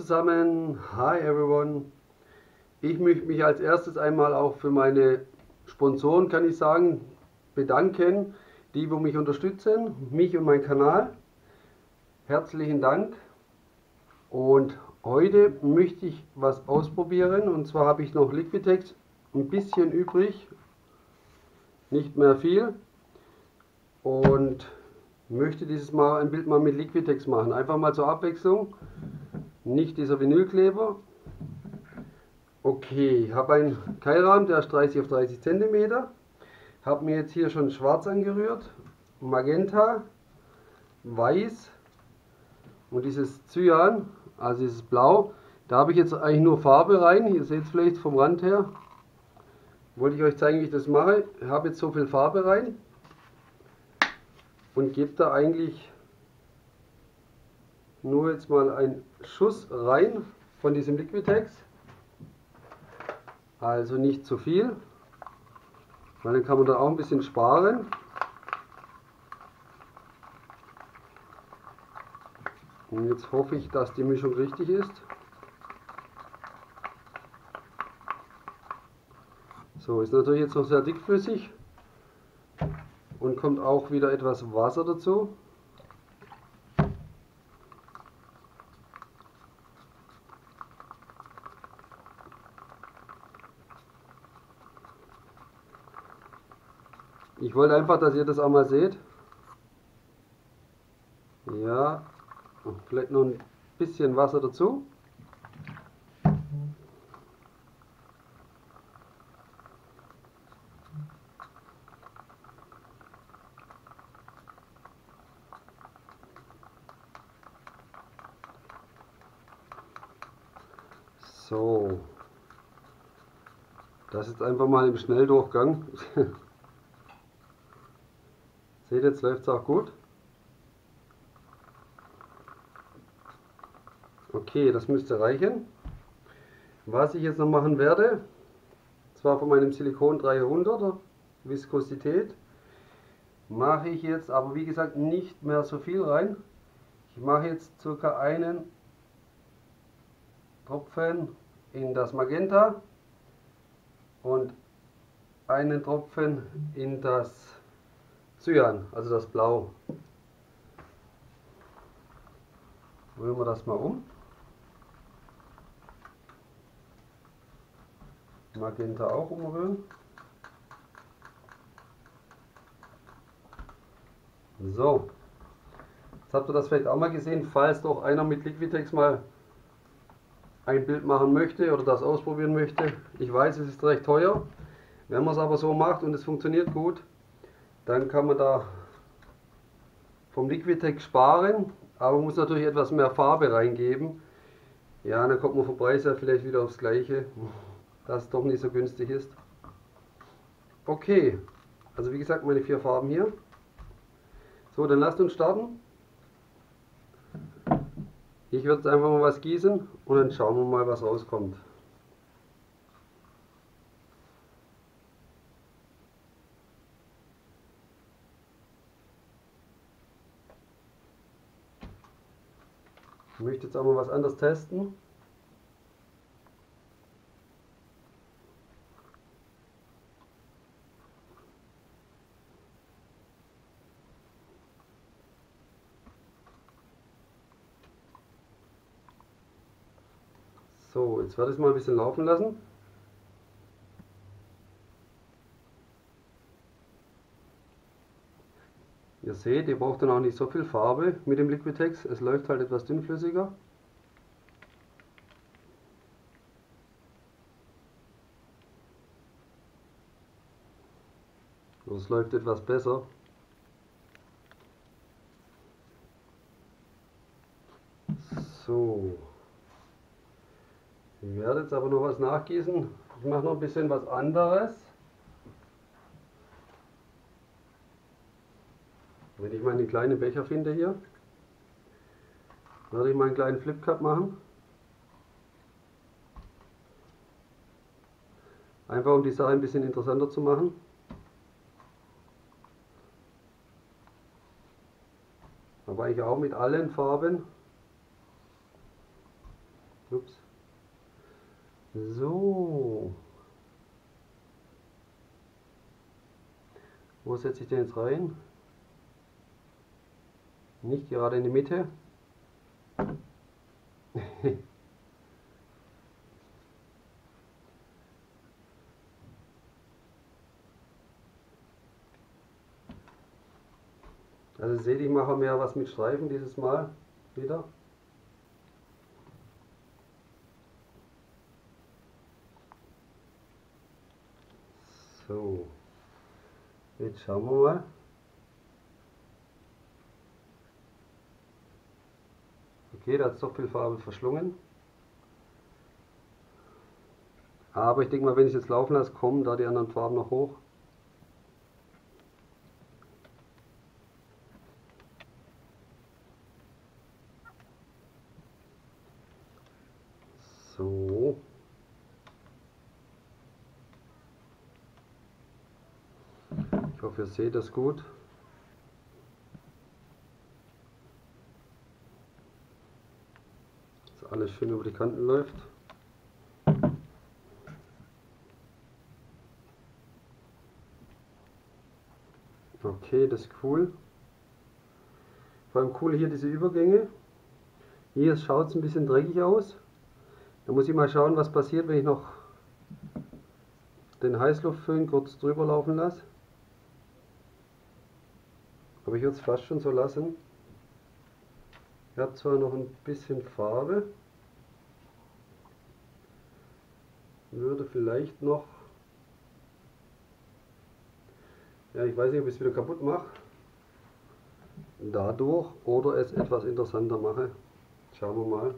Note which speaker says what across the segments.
Speaker 1: zusammen, hi everyone. Ich möchte mich als erstes einmal auch für meine Sponsoren, kann ich sagen, bedanken, die mich unterstützen, mich und meinen Kanal. Herzlichen Dank. Und heute möchte ich was ausprobieren, und zwar habe ich noch Liquitex ein bisschen übrig, nicht mehr viel, und möchte dieses Mal ein Bild mal mit Liquitex machen, einfach mal zur Abwechslung, nicht dieser Vinylkleber. Okay, ich habe einen Keilrahmen, der ist 30 auf 30 cm. Habe mir jetzt hier schon schwarz angerührt, Magenta, Weiß und dieses Cyan, also dieses Blau. Da habe ich jetzt eigentlich nur Farbe rein. Ihr seht es vielleicht vom Rand her. Wollte ich euch zeigen, wie ich das mache. Ich habe jetzt so viel Farbe rein und gebe da eigentlich nur jetzt mal einen Schuss rein von diesem Liquitex. Also nicht zu viel, weil dann kann man da auch ein bisschen sparen. Und jetzt hoffe ich, dass die Mischung richtig ist. So, ist natürlich jetzt noch sehr dickflüssig und kommt auch wieder etwas Wasser dazu. Ich wollte einfach, dass ihr das auch mal seht. Ja, vielleicht noch ein bisschen Wasser dazu. So, das ist einfach mal im Schnelldurchgang. Seht, jetzt läuft es auch gut. Okay, das müsste reichen. Was ich jetzt noch machen werde, zwar von meinem Silikon 300er Viskosität, mache ich jetzt aber wie gesagt nicht mehr so viel rein. Ich mache jetzt circa einen Tropfen in das Magenta und einen Tropfen in das Cyan, also das Blau. Rühren wir das mal um. Magenta auch umrühren. So, jetzt habt ihr das vielleicht auch mal gesehen, falls doch einer mit Liquitex mal ein Bild machen möchte oder das ausprobieren möchte. Ich weiß, es ist recht teuer. Wenn man es aber so macht und es funktioniert gut, dann kann man da vom Liquitex sparen, aber man muss natürlich etwas mehr Farbe reingeben. Ja, dann kommt man vom Preis ja vielleicht wieder aufs Gleiche, dass es doch nicht so günstig ist. Okay, also wie gesagt, meine 4 Farben hier. So, dann lasst uns starten. Ich werde jetzt einfach mal was gießen und dann schauen wir mal, was rauskommt. Ich möchte jetzt auch mal was anderes testen. So, jetzt werde ich es mal ein bisschen laufen lassen. Ihr seht, ihr braucht dann auch nicht so viel Farbe mit dem Liquitex. Es läuft halt etwas dünnflüssiger. Es läuft etwas besser. So. Ich werde jetzt aber noch was nachgießen. Ich mache noch ein bisschen was anderes. Wenn ich meinen kleinen Becher finde hier, werde ich meinen kleinen Flip Cup machen. Einfach um die Sache ein bisschen interessanter zu machen. Aber eigentlich auch mit allen Farben. Ups. So. Wo setze ich den jetzt rein? Nicht gerade in die Mitte. Also seht, ich mache mehr was mit Streifen dieses Mal wieder. So, jetzt schauen wir mal. Okay, da hat es doch viel Farbe verschlungen. Aber ich denke mal, wenn ich jetzt laufen lasse, kommen da die anderen Farben noch hoch. So. Ich hoffe, ihr seht das gut. Dass alles schön über die Kanten läuft. Okay, das ist cool. Vor allem cool hier diese Übergänge. Hier schaut es ein bisschen dreckig aus. Da muss ich mal schauen, was passiert, wenn ich noch den Heißluftföhn kurz drüber laufen lasse. Aber ich würde es fast schon so lassen. Ich habe zwar noch ein bisschen Farbe. Würde vielleicht noch... Ja, ich weiß nicht, ob ich es wieder kaputt mache. Dadurch oder es etwas interessanter mache. Schauen wir mal.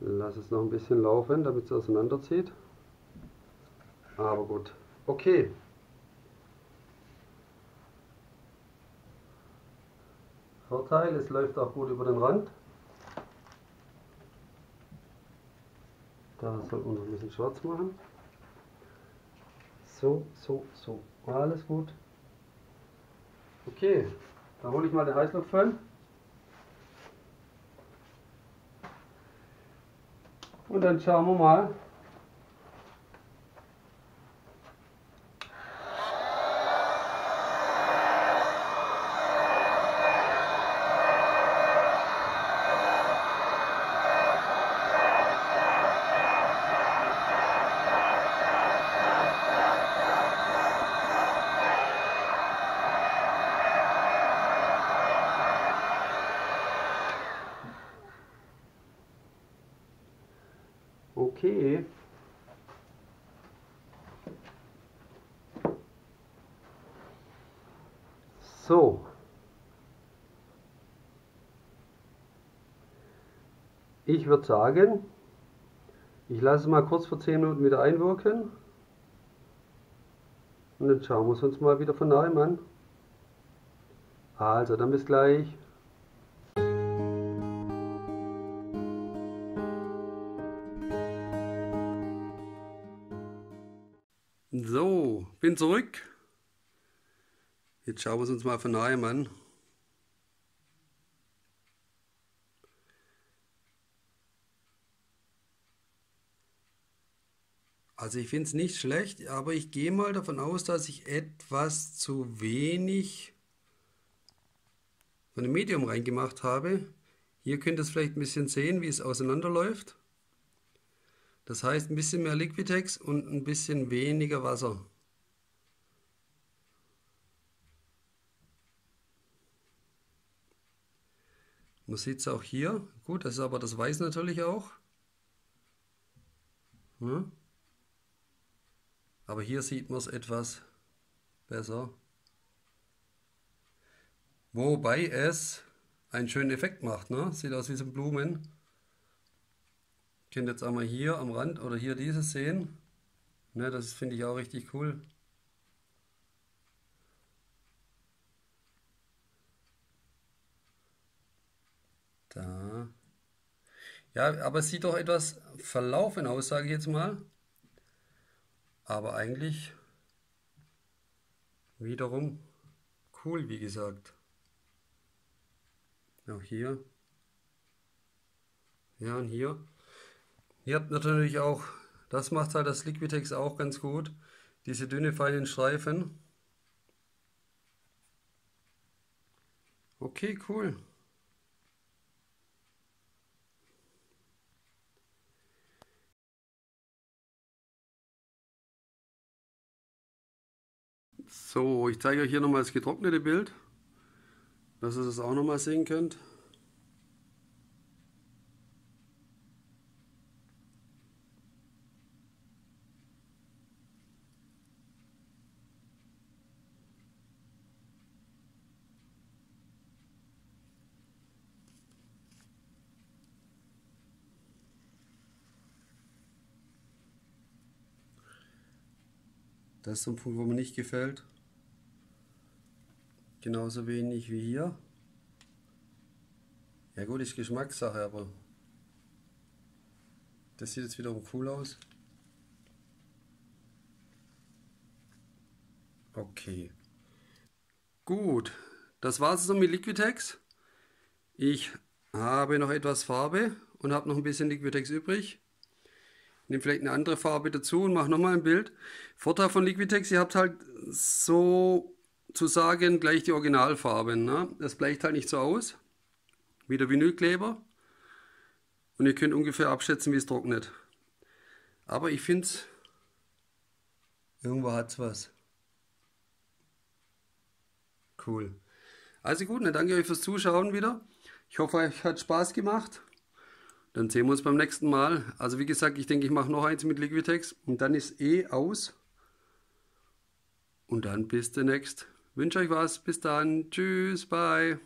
Speaker 1: Lass es noch ein bisschen laufen, damit es auseinanderzieht. Aber gut. Okay. Vorteil, es läuft auch gut über den Rand. Da sollten wir noch ein bisschen schwarz machen. So, so, so. Alles gut. Okay, dann hole ich mal den Heißluftföhn. Und dann schauen wir mal. Okay. So. Ich würde sagen, ich lasse es mal kurz für 10 Minuten wieder einwirken. Und dann schauen wir es uns mal wieder von neuem an. Also, dann bis gleich. So, bin zurück. Jetzt schauen wir es uns mal von neuem an. Also ich finde es nicht schlecht, aber ich gehe mal davon aus, dass ich etwas zu wenig von dem Medium reingemacht habe. Hier könnt ihr es vielleicht ein bisschen sehen, wie es auseinanderläuft. Das heißt ein bisschen mehr Liquitex und ein bisschen weniger Wasser. Man sieht es auch hier. Gut, das ist aber das Weiß natürlich auch. Ja. Aber hier sieht man es etwas besser. Wobei es einen schönen Effekt macht, ne? Sieht aus wie so Blumen. Ihr könnt jetzt einmal hier am Rand oder hier dieses sehen. Ne, das finde ich auch richtig cool. Da. Ja, aber es sieht doch etwas verlaufen aus, sage ich jetzt mal. Aber eigentlich wiederum cool, wie gesagt. Auch hier. Ja, und hier. Ihr habt natürlich auch, das macht halt das Liquitex auch ganz gut. Diese dünne, feinen Streifen. Okay, cool. So, ich zeige euch hier nochmal das getrocknete Bild, dass ihr das auch nochmal sehen könnt. Das ist so ein Punkt, wo mir nicht gefällt. Genauso wenig wie hier. Ja gut, ist Geschmackssache, aber das sieht jetzt wiederum cool aus. Okay. Gut, das war es so mit Liquitex. Ich habe noch etwas Farbe und habe noch ein bisschen Liquitex übrig. Nehme vielleicht eine andere Farbe dazu und mache nochmal ein Bild. Vorteil von Liquitex, ihr habt halt sozusagen gleich die Originalfarben. Ne? Das bleicht halt nicht so aus wie der Vinylkleber. Und ihr könnt ungefähr abschätzen, wie es trocknet. Aber ich finde es, irgendwo hat es was. Cool. Also gut, dann danke euch fürs Zuschauen wieder. Ich hoffe, euch hat Spaß gemacht. Dann sehen wir uns beim nächsten Mal. Also wie gesagt, ich denke, ich mache noch eins mit Liquitex und dann ist aus. Und dann bis demnächst. Wünsche euch was. Bis dann. Tschüss. Bye.